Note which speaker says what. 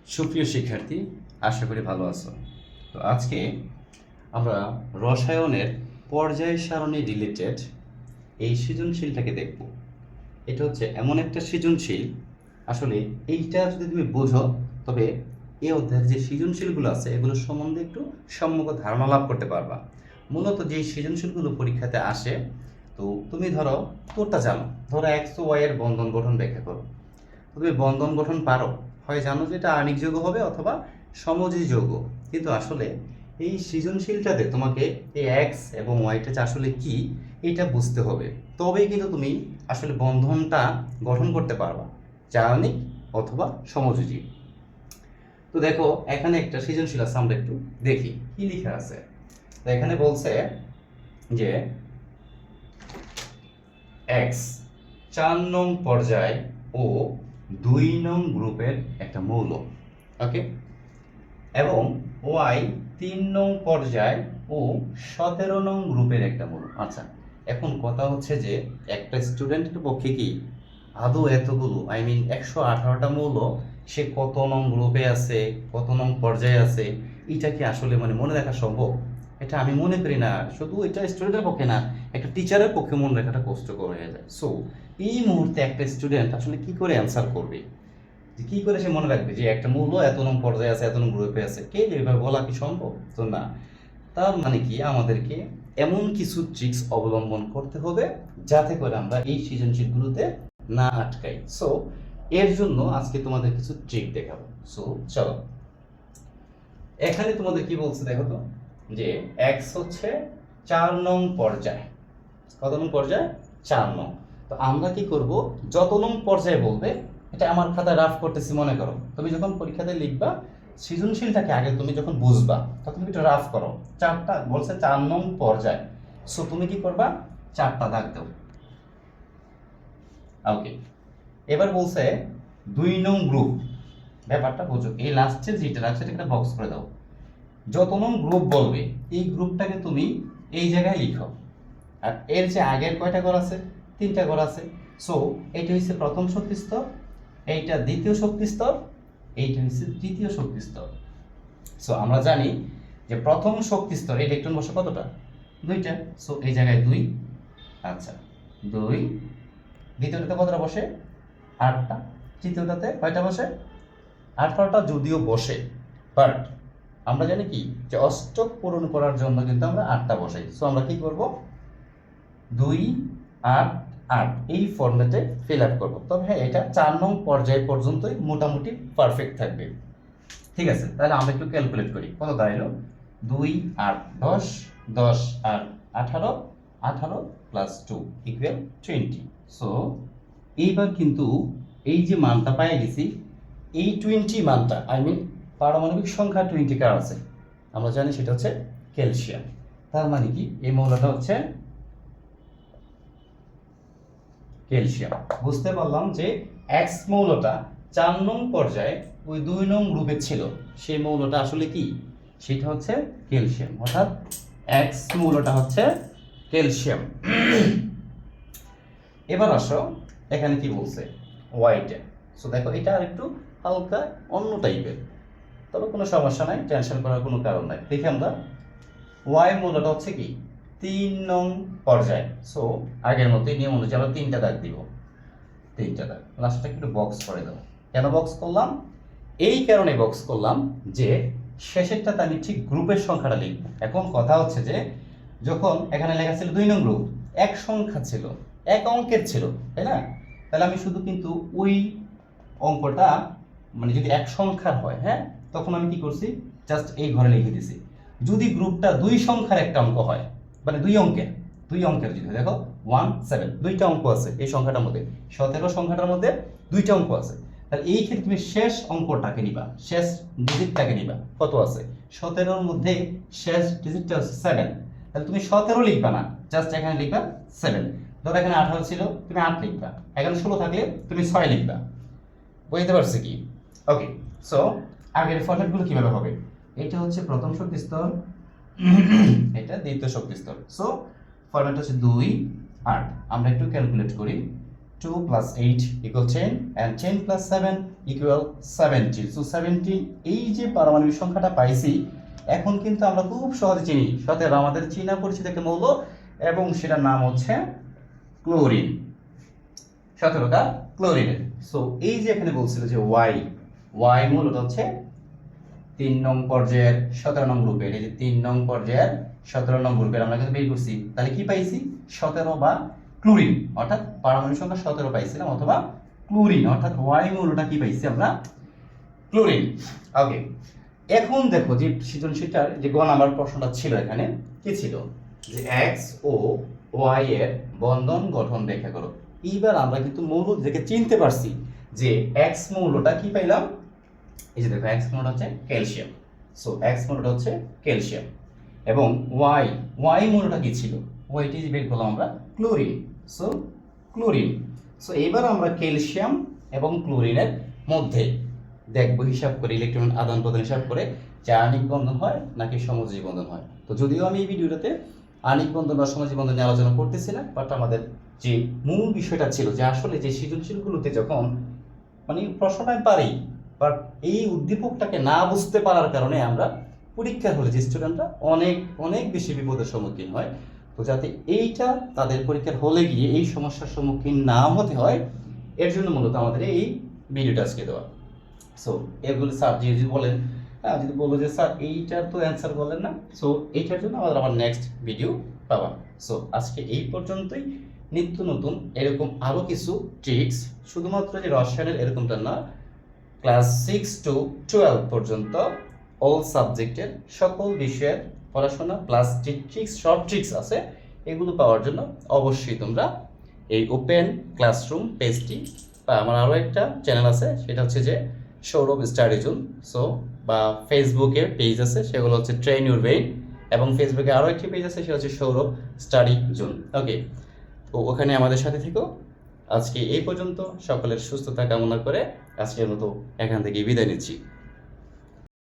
Speaker 1: সুপ্রিয় শিক্ষার্থী, আশা করি ভালো আছো। তো আজকে আমরা রসায়নের পর্যায় সারণী রিলেটেড এই সৃজনশীলটাকে দেখব। এটা হচ্ছে এমন একটা সৃজনশীল, আসলে এইটা যদি তুমি বোঝো তবে এই অধ্যায়ের যে সৃজনশীলগুলো আছে এগুলো সম্বন্ধে একটু সম্যক ধারণা লাভ করতে পারবা। মূলত যে সৃজনশীলগুলো পরীক্ষাতে আসে, তো তুমি ধরো তোরটা জানো, ধরো এক্স ও ওয়াই এর বন্ধন গঠন ব্যাখ্যা করো। তুমি বন্ধন গঠন পারো, হয় জানো যে এটা আণবিক যৌগ হবে অথবা সমযোজী যৌগ, কিন্তু আসলে এই সৃজনশীলটাতে তোমাকে এই এক্স এবং ওয়াইটা আসলে কি এটা বুঝতে হবে, তবেই কিন্তু তুমি আসলে বন্ধনটা গঠন করতে পারবা, যা আণবিক অথবা সমযোজী। তো দেখো এখানে একটা সৃজনশীল আছে, আমরা একটু দেখি কি লেখা আছে। তো এখানে বলছে যে এক্স 4 নং পর্যায় ও 2 নং গ্রুপের একটা মৌল, ওকে, এবং ওয়াই 3 নং পর্যায় ও 17 নং গ্রুপের একটা মৌল। আচ্ছা, এখন কথা হচ্ছে যে একটা স্টুডেন্টের পক্ষে কি আদৌ এতগুলো, আই মিন 118টা মৌল সে কত নং গ্রুপে আছে, কত নং পর্যায়ে আছে, এটা কি আসলে মনে রাখা সম্ভব? এটা আমি মনে করি না। শুধু এটা স্টুডেন্টের পক্ষে না, একটা টিচারের পক্ষে মনে রাখাটা কষ্টকর হয়ে যায়। সো এই মুহূর্তে একটা স্টুডেন্ট আসলে কি করে অ্যান্সার করবে, যে কি করে সে মনে রাখবে যে একটা মূল্য এত নং পর্যায়ে আছে, এত নং গ্রুপে আছে? কে এভাবে বলা কি সম্ভব? তো না। তার মানে কি আমাদেরকে এমন কিছু ট্রিক্স অবলম্বন করতে হবে যাতে করে আমরা এই সৃজনশীলগুলোতে না আটকাই। সো এর জন্য আজকে তোমাদের কিছু ট্রিক দেখাবো। সো চলো, এখানে তোমাদের কি বলছে দেখো তো, যে এক্স হচ্ছে 4 নং পর্যায়। কত নং পর্যায়? 4 নং। তো আমরা কি করব, যত নং পর্যায়ে বলবে, এটা আমার খাতায় রাফ করতেছি মনে করো, তুমি যখন পরীক্ষাতে লিখবা সৃজনশীলটাকে আগে তুমি যখন বুঝবা তখন তুমি এটা রাফ করো। 4টা বলছে 4 নং পর্যায়, সো তুমি কি করবা, 4টা দাগ দাও। ওকে, এবার বলছে 2 নং গ্রুপ, ব্যাপারটা বুঝো, এই লাস্টে যেটা রাখছে এটা বক্স করে দাও। যত নং গ্রুপ বলবে এই গ্রুপটাকে তুমি এই জায়গায় লিখো। আর এর যে আগের কয়টা ঘর আছে? 3টা ঘর আছে। সো এইটা হচ্ছে প্রথম শক্তি স্তর, এইটা দ্বিতীয় শক্তি স্তর, এইটা হচ্ছে তৃতীয় শক্তি স্তর। সো আমরা জানি যে প্রথম শক্তি স্তর ইলেকট্রন বসে কতটা? 2টা। সো এই জায়গায় 2। আচ্ছা, 2। দ্বিতীয়টাতে কতটা বসে? 8টা। তৃতীয়টাতে কয়টা বসে? 18টা যদিও বসে, বাট আমরা জানি কি যে অষ্টক পূরণ করার জন্য কিন্তু আমরা 8টা বসাই। সো আমরা কি করব, 2 8 8 এই ফরম্যাটে ফিল আপ করবো। তবে হ্যাঁ, এটা 4 নং পর্যায় পর্যন্তই মোটামুটি পারফেক্ট থাকবে। ঠিক আছে, তাহলে আমরা একটু ক্যালকুলেট করি। কত দাঁড়ালো? 2 8 10, 10 আর 18, 18 প্লাস 2 ইকুয়াল 20। সো এইবার কিন্তু এই যে মানটা পাই গেছি, এই 20 মানটা, আই মিন পারমাণবিক সংখ্যা 20 কার আছে আমরা জানি, সেটা হচ্ছে ক্যালসিয়াম। তার মানে কি এই মৌলটা হচ্ছে ক্যালসিয়াম। বুঝতে পারলাম যে এক্স মৌলটা 4 নং পর্যায়ে ওই 2 নং গ্রুপে ছিল, সেই মৌলটা আসলে কি, সেটা হচ্ছে ক্যালসিয়াম, অর্থাৎ এক্স মৌলটা হচ্ছে ক্যালসিয়াম। এবার আসো এখানে কি বলছে, ওয়াইটা। সো দেখো এটা আর একটু হালকা অন্য টাইপের, তবে কোনো সমস্যা নাই, টেনশন করার কোনো কারণ নাই। দেখি আমরা ওয়াই মৌলটা হচ্ছে কি 3 নং পর্যায়। সো আগের মতোই নিয়ম অনুযায়ী আমরা 3টা দাগ দিব, 3টা দাগ। লাস্টটা একটু বক্স করে দাও। কেন বক্স করলাম? এই কারণে বক্স করলাম যে শেষেরটাতে আমি ঠিক গ্রুপের সংখ্যাটা লিখব। এখন কথা হচ্ছে যে যখন এখানে লেখা ছিল 2 নং গ্রুপ, এক সংখ্যা ছিল, এক অঙ্কের ছিল, তাই না? তাহলে আমি শুধু কিন্তু ওই অঙ্কটা, যদি এক সংখ্যার হয়, হ্যাঁ, তখন আমি কি করছি, জাস্ট এই ঘরে লিখে দিছি। যদি গ্রুপটা 2 সংখ্যার একটা অঙ্ক হয়, 2 অঙ্কের যদি দেখো 1 7, 2টা অঙ্ক আছে এই সংখ্যাটার মধ্যে, 17 সংখ্যাটার মধ্যে 2টা অঙ্ক আছে, তাহলে এই ক্ষেত্রে তুমি শেষ অঙ্কটাকে নিবা, শেষ ডিজিটটাকে নিবা। কত আছে? 17-র মধ্যে শেষ ডিজিটটা হচ্ছে 7, তাহলে তুমি 17 লিখবা না, জাস্ট এখানে লিখবা 7। ধরো এখানে 18 ছিল, তুমি 8 লিখবা, এখানে 16 থাকলে তুমি 6 লিখবা। বুঝতে পারছি কি? ওকে, সো আগের ফরম্যাটগুলো কিভাবে হবে? এটা হচ্ছে প্রথম শক্তি স্তর, এটা দ্বিতীয় শক্তি স্তর। সো ফরম্যাট হচ্ছে 2 8। আমরা একটু ক্যালকুলেট করি, 2 plus 8 equal 10 and 10 plus 7 equal 17. So 17 এই যে পারমাণবিক সংখ্যাটা পাইছি এখন কিন্তু আমরা খুব সহজে চিনি 17 আমাদের চীনা পরিচিত একটা মৌল এবং সেটার নাম হচ্ছে ক্লোরিন 17টা ক্লোরিনের। সো এই যে এখানে বলছিল যে y মূলত হচ্ছে 3 নং পর্যায়ের 17 নং গ্রুপের এই যে 3 নং পর্যায়ের 17 নং গ্রুপের আমরা কিন্তু বের করছি তাহলে কি পাইছি 17 বা ক্লোরিন অর্থাৎ পারমাণবিক সংখ্যা 17 পাইছিলাম অথবা ক্লোরিন অর্থাৎ y মূলটা কি পাইছি আমরা ক্লোরিন। ওকে এখন দেখো যে সৃজনশীলটার যে গ নাম্বার প্রশ্নটা ছিল এখানে কি ছিল যে x ও y এর বন্ধন গঠন ব্যাখ্যা করো। এইবার আমরা কিন্তু মৌল থেকে চিনতে পারছি যে x মৌলটা কি পাইলাম এই যে দেখো x মৌলটা হচ্ছে ক্যালসিয়াম। সো x মৌলটা হচ্ছে ক্যালসিয়াম এবং y মৌলটা কি ছিল ওইটি বের করলাম আমরা ক্লোরিন। So chlorine. সো এবার আমরা ক্যালসিয়াম এবং ক্লোরিনের মধ্যে দেখব হিসাব করে ইলেকট্রন আদান প্রদান হিসাব করে যে আণবিক বন্ধন হয় নাকি সমযোজী বন্ধন হয়। তো যদিও আমি এই ভিডিওটাতে আণবিক বন্ধন বা সমযোজী বন্ধন নিয়ে আলোচনা করতেছি না বাট আমাদের যে মূল বিষয়টা ছিল যে আসলে যে সৃজনশীলগুলোতে যখন মানে প্রশ্নটা পারি বাট এই উদ্দীপকটাকে না বুঝতে পারার কারণে আমরা পরীক্ষার হলে যে স্টুডেন্টরা অনেক অনেক বেশি বিপদের সম্মুখীন হয়। তো যাতে এইটা তাদের পরীক্ষার হলে গিয়ে এই সমস্যার সম্মুখীন না হতে হয় এর জন্য মূলত আমাদের এই ভিডিওটা আজকে দেওয়া। সো এগুলো স্যার যদি বলেন যদি বলো যে স্যার এইটার তো অ্যান্সার বলেন না সো এইটার জন্য আমাদের আবার নেক্সট ভিডিও পাবা। সো আজকে এই পর্যন্তই। নিত্য নতুন এরকম আরও কিছু ট্রিক্স শুধুমাত্র যে রসায়নের এরকমটা না ক্লাস 6 to 12 পর্যন্ত অল সাবজেক্টের সকল বিষয়ের পড়াশোনা প্লাস যে ট্রিক্স শর্ট ট্রিক্স আছে এগুলো পাওয়ার জন্য অবশ্যই তোমরা এই ওপেন ক্লাসরুম পেজটি বা আমার আরও একটা চ্যানেল আছে সেটা হচ্ছে যে সৌরভ স্টাডি জোন। সো বা ফেসবুকের পেজ আছে সেগুলো হচ্ছে ট্রেন ইউর ব্রেইন এবং ফেসবুকে আরও একটি পেজ আছে সেটা হচ্ছে সৌরভ স্টাডি জোন। ওকে তো ওখানে আমাদের সাথে থেকেও আজকে এই পর্যন্ত সকলের সুস্থতা কামনা করে আজকের মতো এখান থেকে বিদায় নিচ্ছি।